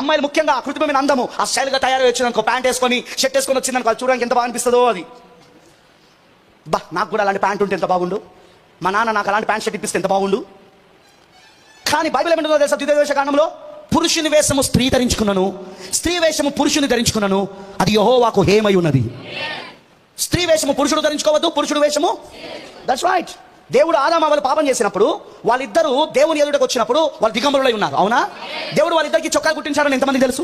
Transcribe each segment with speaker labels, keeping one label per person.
Speaker 1: అమ్మాయిలు ముఖ్యంగా కృత్రిమమైన అందము, ఆ స్టైల్గా తయారు వచ్చిందనుకో, ప్యాంట్ వేసుకొని షర్ట్ వేసుకొని వచ్చిందనుకో, చూడడానికి ఎంత బాగా అనిపిస్తుందో అది. నాకు కూడా అలాంటి ప్యాంట్ ఉంటే ఎంత బాగుండు, మా నాన్న నాకు అలాంటి ప్యాంట్ షర్ట్ ఇప్పిస్తే ఎంత బాగుండు. కానీ బైబిల్ ఏమంటుందో తెలుసా? ద్వితీయోపదేశ కాండంలో పురుషుని వేషము స్త్రీ ధరించుకున్నాను, స్త్రీ వేషము పురుషుని ధరించుకున్నాను, అది యెహోవాకు హేమై ఉన్నది. స్త్రీ వేషము పురుషుడు ధరించుకోవద్దు, పురుషుడు వేషము. That's right. దేవుడు ఆదాము వాళ్ళు పాపం చేసినప్పుడు వాళ్ళిద్దరూ దేవుని ఎదుటకు వచ్చినప్పుడు వాళ్ళు దిగంబరులై ఉన్నారు, అవునా? దేవుడు వాళ్ళిద్దరికి చొక్కాలు కుట్టించారని ఎంతమంది తెలుసు?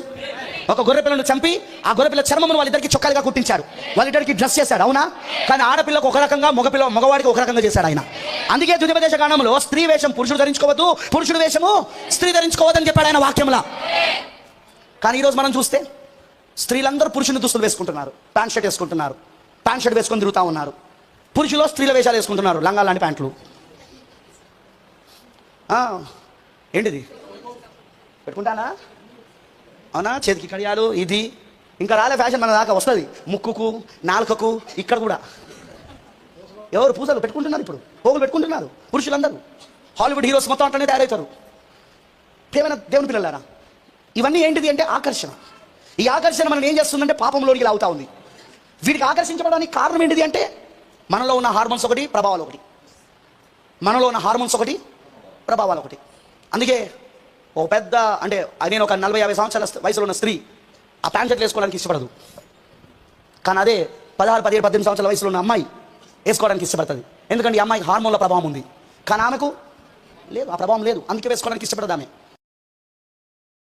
Speaker 1: ఒక గొర్రె పిల్లను చంపి ఆ గొర్రె పిల్ల చర్మమును వాళ్ళిద్దరికి చొక్కాలుగా కుట్టించారు, వాళ్ళిద్దరికి డ్రెస్ చేశాడు, అవునా? కానీ ఆడపిల్లకు ఒక రకంగా, మగవాడికి ఒక రకంగా చేశాడు ఆయన. అందుకే ద్వితీయోపదేశ కాండంలో స్త్రీ వేషం పురుషుడు ధరించుకోవద్దు, పురుషుడు వేషము స్త్రీ ధరించుకోవద్దని చెప్పాడు ఆయన వాక్యంలో. కానీ ఈరోజు మనం చూస్తే స్త్రీలందరూ పురుషుని దుస్తులు వేసుకుంటున్నారు, ప్యాంట్ షర్ట్ వేసుకుంటున్నారు, ప్యాంట్ షర్ట్ వేసుకొని తిరుగుతూ ఉన్నారు. పురుషులు స్త్రీల వేషాలు వేసుకుంటున్నారు, లంగా లాంటి ప్యాంట్లు. ఏంటిది పెట్టుకుంటానా? అవునా? చేతికి కడియాలు, ఇది ఇంకా రాలే ఫ్యాషన్, మన దాకా వస్తుంది. ముక్కుకు, నాలుకకు, ఇక్కడ కూడా ఎవరు పూజలు పెట్టుకుంటున్నారు, ఇప్పుడు పోగులు పెట్టుకుంటున్నారు పురుషులందరూ. హాలీవుడ్ హీరోస్ మొత్తం అట్లనే తయారవుతారు. ప్రియమైన దేవుని పిల్లలారా, ఇవన్నీ ఏంటిది అంటే ఆకర్షణ. ఈ ఆకర్షణ మనం ఏం చేస్తుందంటే పాపంలోనికి లాగుతా ఉంది. వీటికి ఆకర్షించబడడానికి కారణం ఏంటిది అంటే మనలో ఉన్న హార్మోన్స్ ఒకటి, ప్రభావాలు ఒకటి. మనలో ఉన్న హార్మోన్స్ ఒకటి, ప్రభావాలు ఒకటి. అందుకే ఓ పెద్ద అంటే నేను ఒక 40-50 సంవత్సరాల వయసులో ఉన్న స్త్రీ ఆ ప్యాంట్ షర్ట్లు వేసుకోవడానికి ఇష్టపడదు. కానీ అదే 16-17-18 సంవత్సరాల వయసులో ఉన్న అమ్మాయి వేసుకోవడానికి ఇష్టపడుతుంది. ఎందుకంటే ఈ అమ్మాయికి హార్మోన్ల ప్రభావం ఉంది, కానీ ఆమెకు లేదు, ఆ ప్రభావం లేదు. అందుకే వేసుకోవడానికి ఇష్టపడదు ఆమె.